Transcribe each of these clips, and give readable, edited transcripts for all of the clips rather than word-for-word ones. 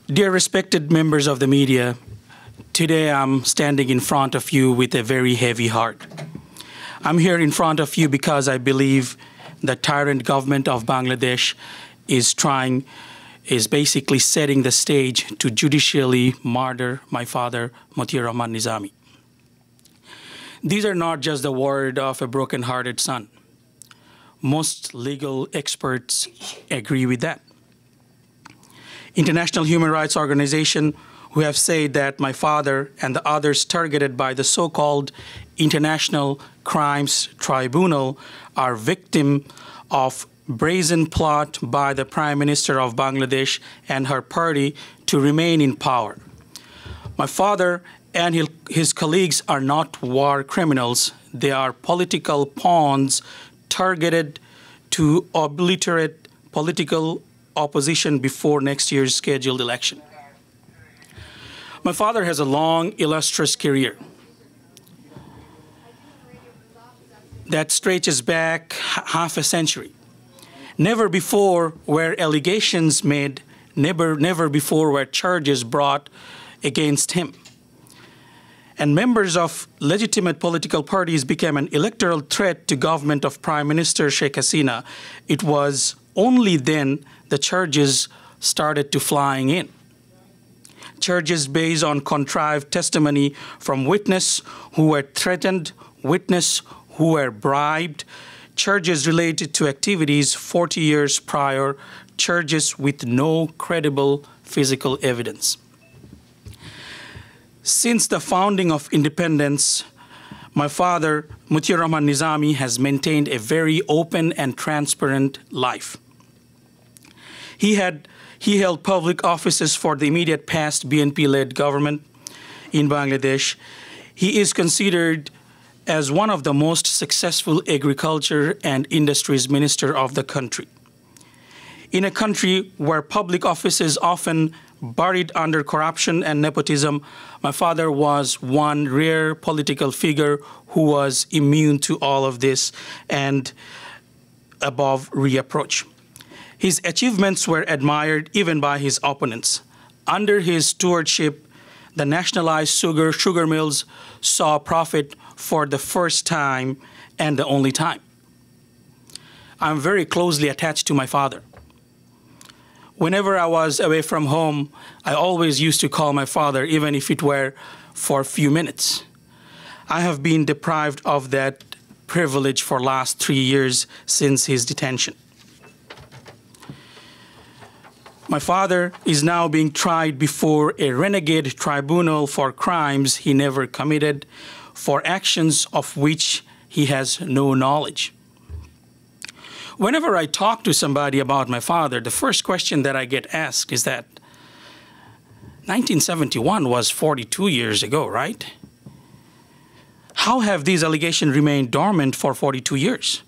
Dear respected members of the media, today I'm standing in front of you with a very heavy heart. I'm here in front of you because I believe the tyrant government of Bangladesh is basically setting the stage to judicially murder my father, Mutiur Rahman Nizami. These are not just the word of a broken-hearted son. Most legal experts agree with that. International human rights organizations who have said that my father and the others targeted by the so-called International Crimes Tribunal are victims of brazen plot by the Prime Minister of Bangladesh and her party to remain in power. My father and his colleagues are not war criminals. They are political pawns targeted to obliterate political opposition before next year's scheduled election. My father has a long, illustrious career that stretches back half a century. Never before were allegations made, never before were charges brought against him. And members of legitimate political parties became an electoral threat to government of Prime Minister Sheikh Hasina. It was only then the charges started to flying in. Charges based on contrived testimony from witnesses who were threatened, witnesses who were bribed, charges related to activities 40 years prior, charges with no credible physical evidence. Since the founding of independence, my father, Mutiur Rahman Nizami, has maintained a very open and transparent life. He held public offices for the immediate past BNP-led government in Bangladesh. He is considered as one of the most successful agriculture and industries minister of the country. In a country where public offices often buried under corruption and nepotism, my father was one rare political figure who was immune to all of this and above reproach. His achievements were admired even by his opponents. Under his stewardship, the nationalized sugar mills saw profit for the first time and the only time. I'm very closely attached to my father. Whenever I was away from home, I always used to call my father, even if it were for a few minutes. I have been deprived of that privilege for the last 3 years since his detention. My father is now being tried before a renegade tribunal for crimes he never committed, for actions of which he has no knowledge. Whenever I talk to somebody about my father, the first question that I get asked is that 1971 was 42 years ago, right? How have these allegations remained dormant for 42 years?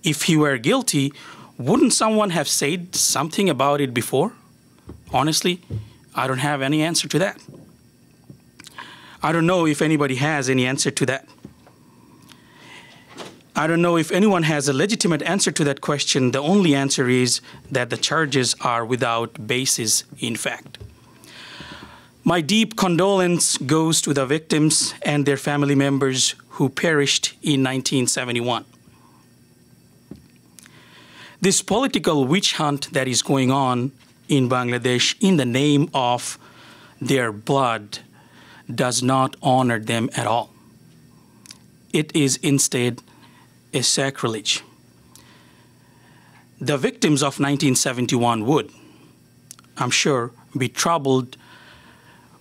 If he were guilty, wouldn't someone have said something about it before? Honestly, I don't have any answer to that. I don't know if anybody has any answer to that. I don't know if anyone has a legitimate answer to that question. The only answer is that the charges are without basis in fact. My deep condolence goes to the victims and their family members who perished in 1971. This political witch hunt that is going on in Bangladesh in the name of their blood does not honor them at all. It is instead a sacrilege. The victims of 1971 would, I'm sure, be troubled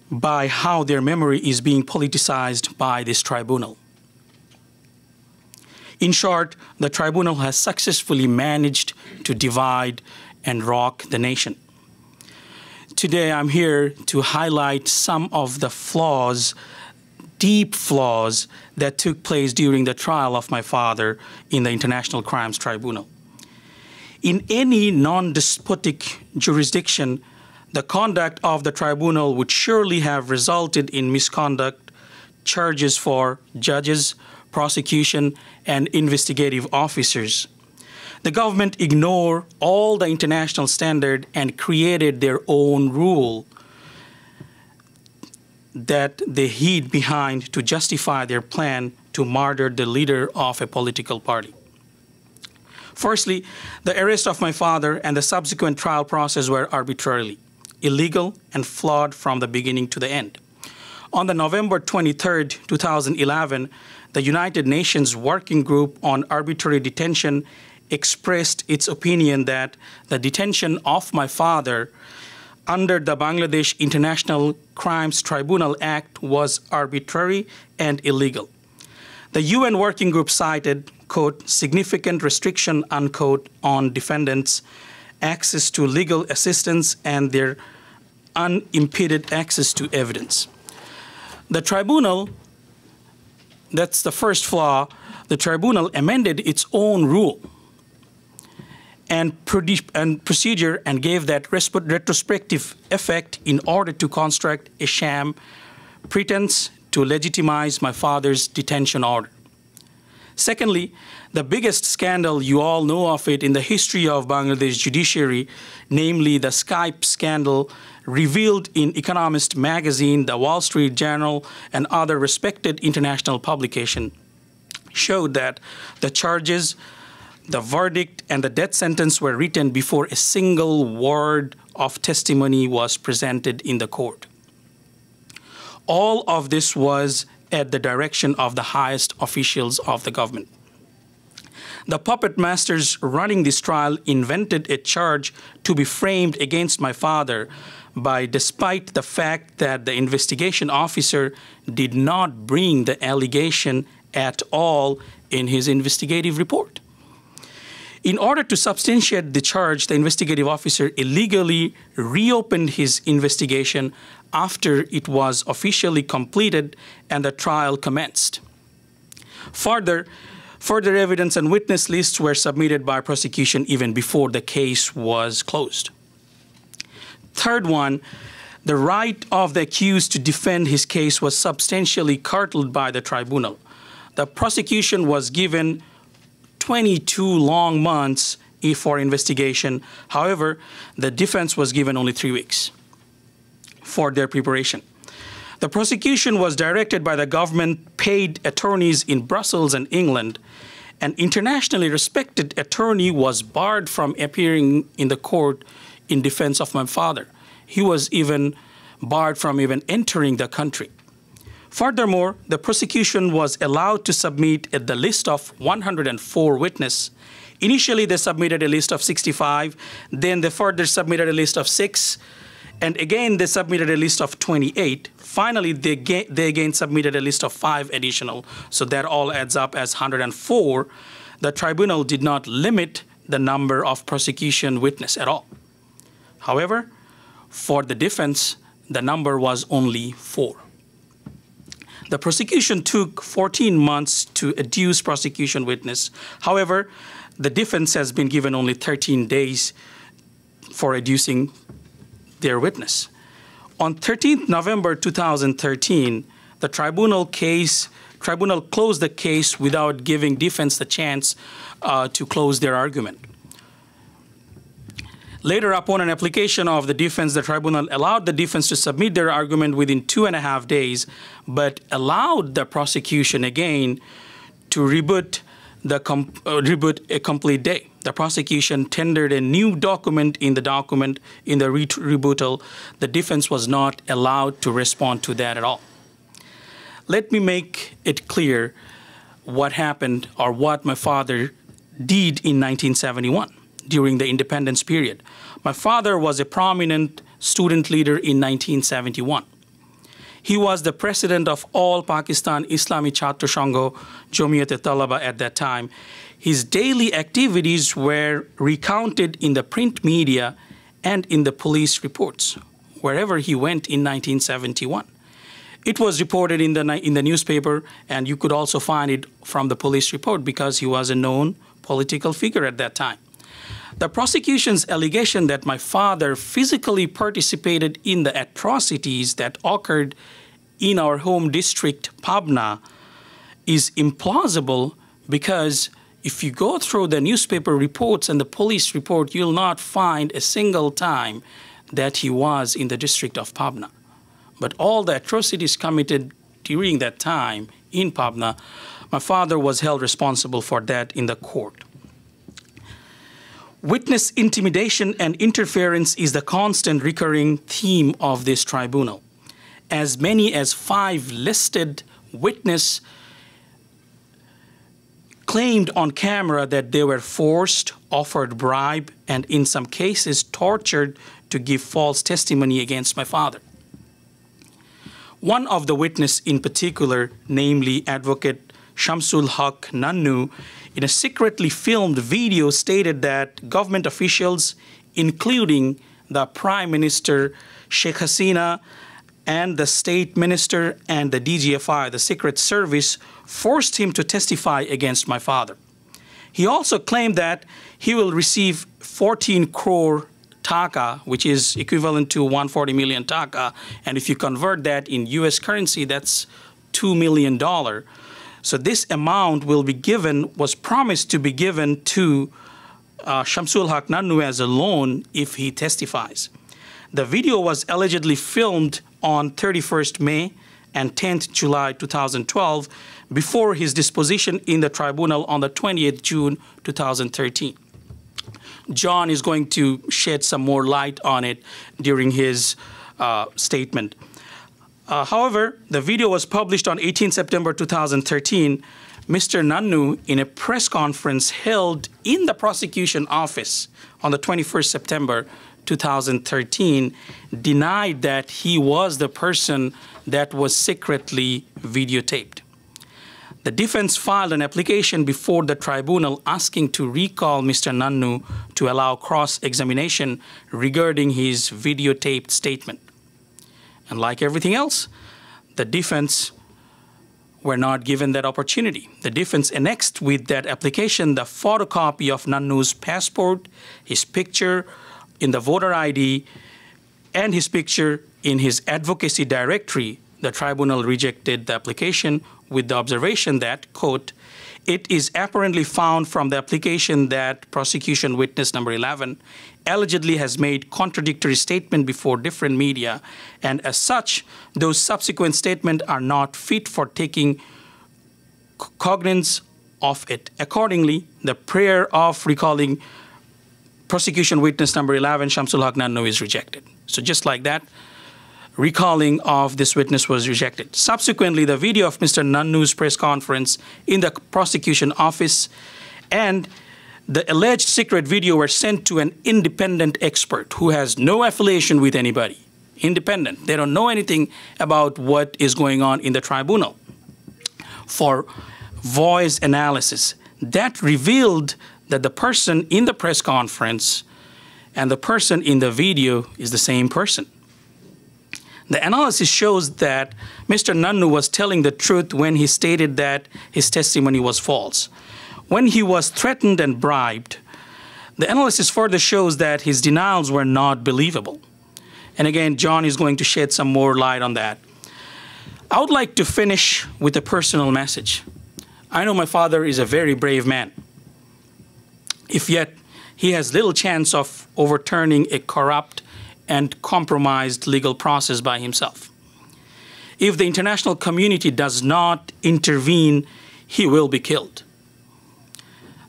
by how their memory is being politicized by this tribunal. In short, the tribunal has successfully managed to divide and rock the nation. Today, I'm here to highlight some of the flaws, deep flaws, that took place during the trial of my father in the International Crimes Tribunal. In any non-despotic jurisdiction, the conduct of the tribunal would surely have resulted in misconduct, charges for judges, prosecution, and investigative officers. The government ignored all the international standard and created their own rule that they hid behind to justify their plan to murder the leader of a political party. Firstly, the arrest of my father and the subsequent trial process were arbitrarily, illegal, and flawed from the beginning to the end. On the November 23, 2011, the United Nations Working Group on Arbitrary Detention expressed its opinion that the detention of my father under the Bangladesh International Crimes Tribunal Act was arbitrary and illegal. The UN Working Group cited, quote, significant restriction, unquote, on defendants' access to legal assistance and their unimpeded access to evidence. The tribunal, that's the first flaw, the tribunal amended its own rule and procedure and gave that retrospective effect in order to construct a sham pretense to legitimize my father's detention order. Secondly, the biggest scandal, you all know of it in the history of Bangladesh judiciary, namely the Skype scandal revealed in Economist magazine, the Wall Street Journal, and other respected international publications, showed that the charges, the verdict, and the death sentence were written before a single word of testimony was presented in the court. All of this was at the direction of the highest officials of the government. The puppet masters running this trial invented a charge to be framed against my father despite the fact that the investigation officer did not bring the allegation at all in his investigative report. In order to substantiate the charge, the investigative officer illegally reopened his investigation after it was officially completed and the trial commenced. Further evidence and witness lists were submitted by prosecution even before the case was closed. Third one, the right of the accused to defend his case was substantially curtailed by the tribunal. The prosecution was given 22 long months for investigation. However, the defense was given only 3 weeks for their preparation. The prosecution was directed by the government-paid attorneys in Brussels and England. An internationally respected attorney was barred from appearing in the court in defense of my father. He was even barred from even entering the country. Furthermore, the prosecution was allowed to submit the list of 104 witnesses. Initially, they submitted a list of 65, then they further submitted a list of 6, and again, they submitted a list of 28. Finally, they again submitted a list of 5 additional, so that all adds up as 104. The tribunal did not limit the number of prosecution witnesses at all. However, for the defense, the number was only 4. The prosecution took 14 months to adduce prosecution witness. However, the defense has been given only 13 days for adducing their witness. On 13th November 2013, the tribunal closed the case without giving defense the chance to close their argument. Later, upon an application of the defense, the tribunal allowed the defense to submit their argument within 2.5 days, but allowed the prosecution again to rebut a complete day. The prosecution tendered a new document in the rebuttal. The defense was not allowed to respond to that at all. Let me make it clear what happened or what my father did in 1971 during the independence period. My father was a prominent student leader in 1971. He was the president of All Pakistan Islami Chhatra Sangho Jamiyat-e-Talaba at that time. His daily activities were recounted in the print media and in the police reports wherever he went in 1971. It was reported in the newspaper, and you could also find it from the police report because he was a known political figure at that time. The prosecution's allegation that my father physically participated in the atrocities that occurred in our home district, Pabna, is implausible because if you go through the newspaper reports and the police report, you'll not find a single time that he was in the district of Pabna. But all the atrocities committed during that time in Pabna, my father was held responsible for that in the court. Witness intimidation and interference is the constant recurring theme of this tribunal. As many as 5 listed witnesses claimed on camera that they were forced, offered bribe, and in some cases tortured to give false testimony against my father. One of the witnesses in particular, namely Advocate Shamsul Haq Nannu, in a secretly filmed video stated that government officials, including the Prime Minister Sheikh Hasina and the State Minister and the DGFI, the Secret Service, forced him to testify against my father. He also claimed that he will receive 14 crore taka, which is equivalent to 140 million taka, and if you convert that in US currency, that's $2 million. So this amount was promised to be given to Shamsul Haq Nannu as a loan if he testifies. The video was allegedly filmed on 31st May and 10th July 2012 before his disposition in the tribunal on the 20th June 2013. John is going to shed some more light on it during his statement. However, the video was published on 18 September 2013. Mr. Nannu, in a press conference held in the prosecution office on the 21st September 2013, denied that he was the person that was secretly videotaped. The defense filed an application before the tribunal asking to recall Mr. Nannu to allow cross-examination regarding his videotaped statement. And like everything else, the defense were not given that opportunity. The defense annexed with that application the photocopy of Nannu's passport, his picture in the voter ID, and his picture in his advocacy directory. The tribunal rejected the application with the observation that, quote, it is apparently found from the application that prosecution witness number 11 allegedly has made contradictory statement before different media, and as such, those subsequent statements are not fit for taking cognizance of it. Accordingly, the prayer of recalling prosecution witness number 11, Shamsul Haq Nannu, is rejected. So just like that, recalling of this witness was rejected. Subsequently, the video of Mr. Nannu's press conference in the prosecution office and the alleged secret video were sent to an independent expert who has no affiliation with anybody. Independent. They don't know anything about what is going on in the tribunal for voice analysis. That revealed that the person in the press conference and the person in the video is the same person. The analysis shows that Mr. Nannu was telling the truth when he stated that his testimony was false. When he was threatened and bribed, the analysis further shows that his denials were not believable. And again, John is going to shed some more light on that. I would like to finish with a personal message. I know my father is a very brave man. If yet, he has little chance of overturning a corrupt and compromised legal process by himself. If the international community does not intervene, he will be killed.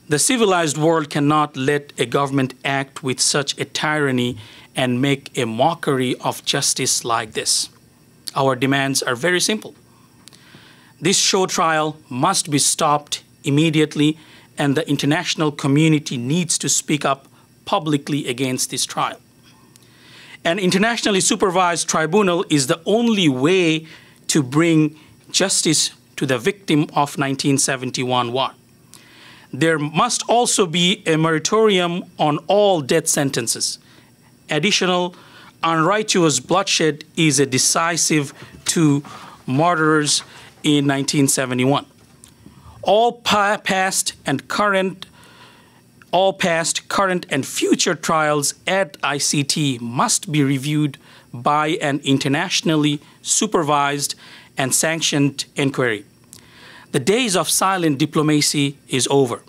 The civilized world cannot let a government act with such a tyranny and make a mockery of justice like this. Our demands are very simple. This show trial must be stopped immediately, and the international community needs to speak up publicly against this trial. An internationally supervised tribunal is the only way to bring justice to the victim of 1971 war. There must also be a moratorium on all death sentences. Additional unrighteous bloodshed is a decisive to murderers in 1971. All past, current, and future trials at ICT must be reviewed by an internationally supervised and sanctioned inquiry. The days of silent diplomacy is over.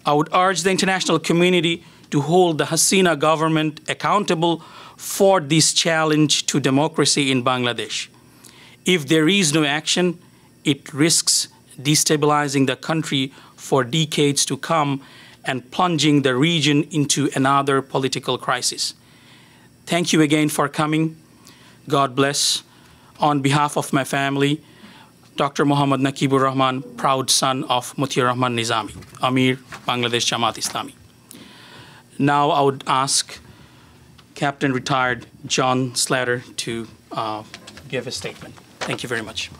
I would urge the international community to hold the Hasina government accountable for this challenge to democracy in Bangladesh. If there is no action, it risks destabilizing the country for decades to come and plunging the region into another political crisis. Thank you again for coming. God bless. On behalf of my family, Dr. Muhammad Nakibur Rahman, proud son of Mutiur Rahman Nizami, Amir, Bangladesh Jamaat Islami. Now I would ask Captain Retired John Slater to give a statement. Thank you very much.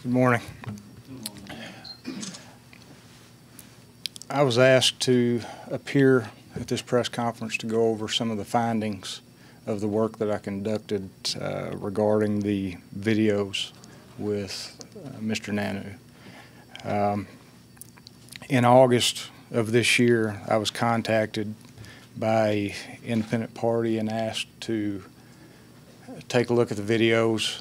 Good morning. I was asked to appear at this press conference to go over some of the findings of the work that I conducted regarding the videos with Mr. Nanu. In August of this year, I was contacted by an independent party and asked to take a look at the videos,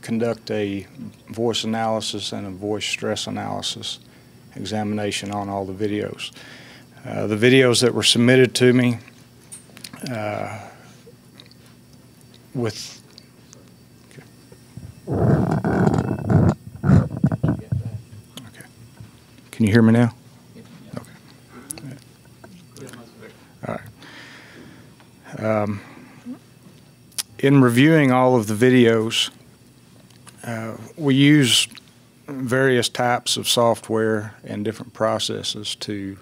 conduct a voice analysis and a voice stress analysis examination on all the videos. The videos that were submitted to me with okay. Can you hear me now? Okay. All right. In reviewing all of the videos, we use various types of software and different processes to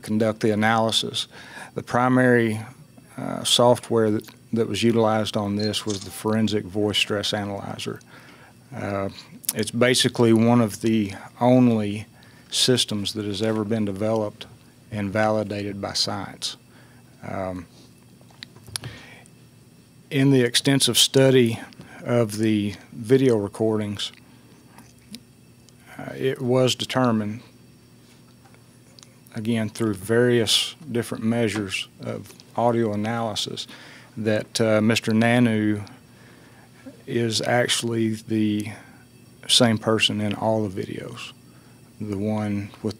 conduct the analysis. The primary software that was utilized on this was the Forensic Voice Stress Analyzer. It's basically one of the only systems that has ever been developed and validated by science. In the extensive study of the video recordings, it was determined, again through various different measures of audio analysis, that Mr. Nanu is actually the same person in all the videos, the one with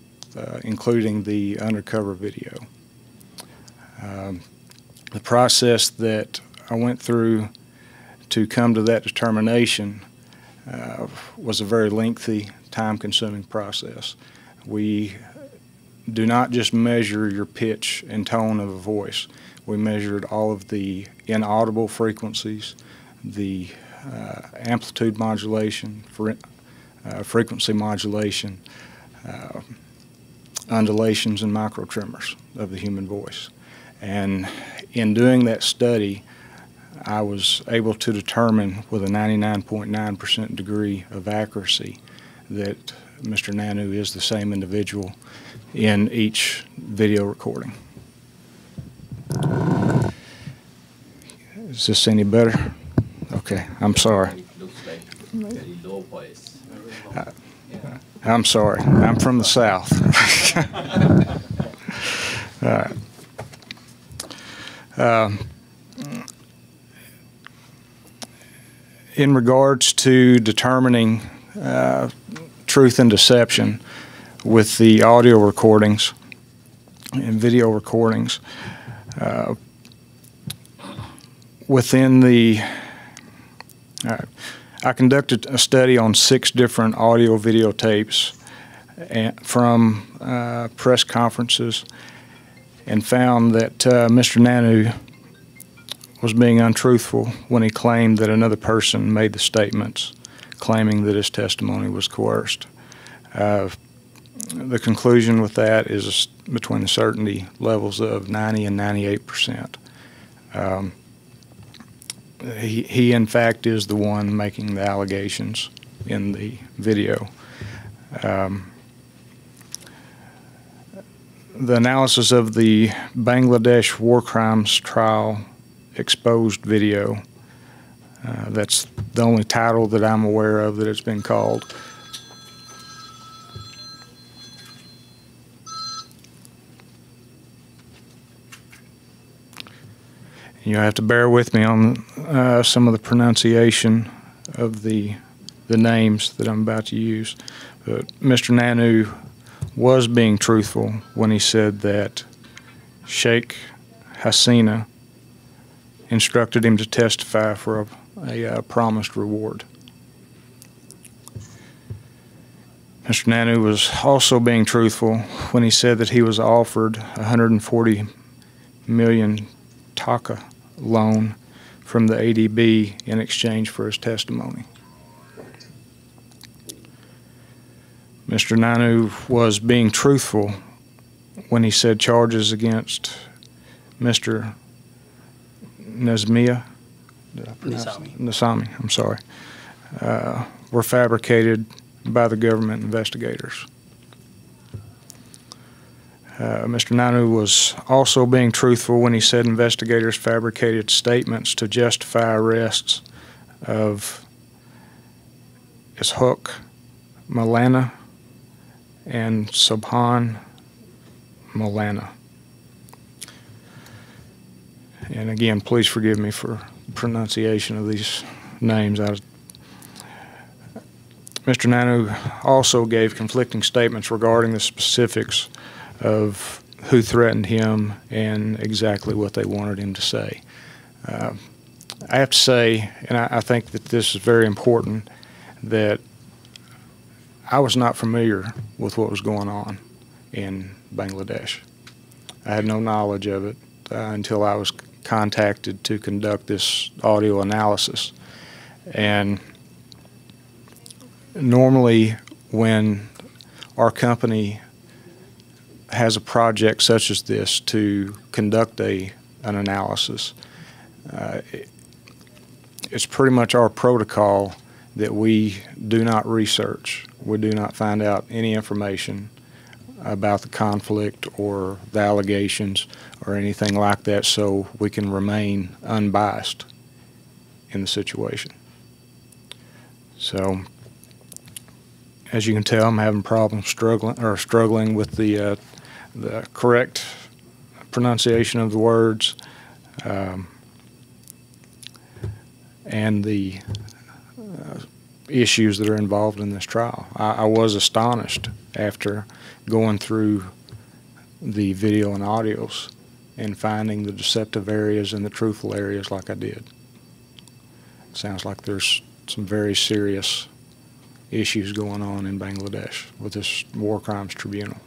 including the undercover video. The process that I went through to come to that determination was a very lengthy, time-consuming process. We do not just measure your pitch and tone of a voice. We measured all of the inaudible frequencies, the amplitude modulation, frequency modulation, undulations and microtremors of the human voice. And in doing that study, I was able to determine with a 99.9% degree of accuracy that Mr. Nanu is the same individual in each video recording. Is this any better? Okay, I'm sorry. It looks like very low voice. I'm sorry. I'm from the South. All right. In regards to determining truth and deception with the audio recordings and video recordings, within the I conducted a study on 6 different audio videotapes from press conferences and found that Mr. Nanu was being untruthful when he claimed that another person made the statements claiming that his testimony was coerced. The conclusion with that is between the certainty levels of 90 and 98%. He in fact is the one making the allegations in the video. The analysis of the Bangladesh war crimes trial exposed video, that's the only title that I'm aware of that it's been called. You have to bear with me on some of the pronunciation of the names that I'm about to use. But Mr. Nanu was being truthful when he said that Sheikh Hasina instructed him to testify for a promised reward. Mr. Nanu was also being truthful when he said that he was offered 140 million taka loan from the ADB in exchange for his testimony. Mr. Nanu was being truthful when he said charges against Mr. Nizami, I'm sorry, were fabricated by the government investigators. Mr. Nanu was also being truthful when he said investigators fabricated statements to justify arrests of Ishaq Malana and Subhan Malana. And again, please forgive me for pronunciation of these names. Mr. Nanu also gave conflicting statements regarding the specifics of who threatened him and exactly what they wanted him to say. I have to say, and I think that this is very important, that I was not familiar with what was going on in Bangladesh. I had no knowledge of it until I was contacted to conduct this audio analysis. And normally when our company has a project such as this to conduct an analysis, it's pretty much our protocol that we do not research. We do not find out any information about the conflict or the allegations or anything like that, so we can remain unbiased in the situation. So, as you can tell, I'm having problems struggling with the correct pronunciation of the words and the issues that are involved in this trial. I was astonished after going through the video and audios and finding the deceptive areas and the truthful areas like I did. It sounds like there's some very serious issues going on in Bangladesh with this war crimes tribunal.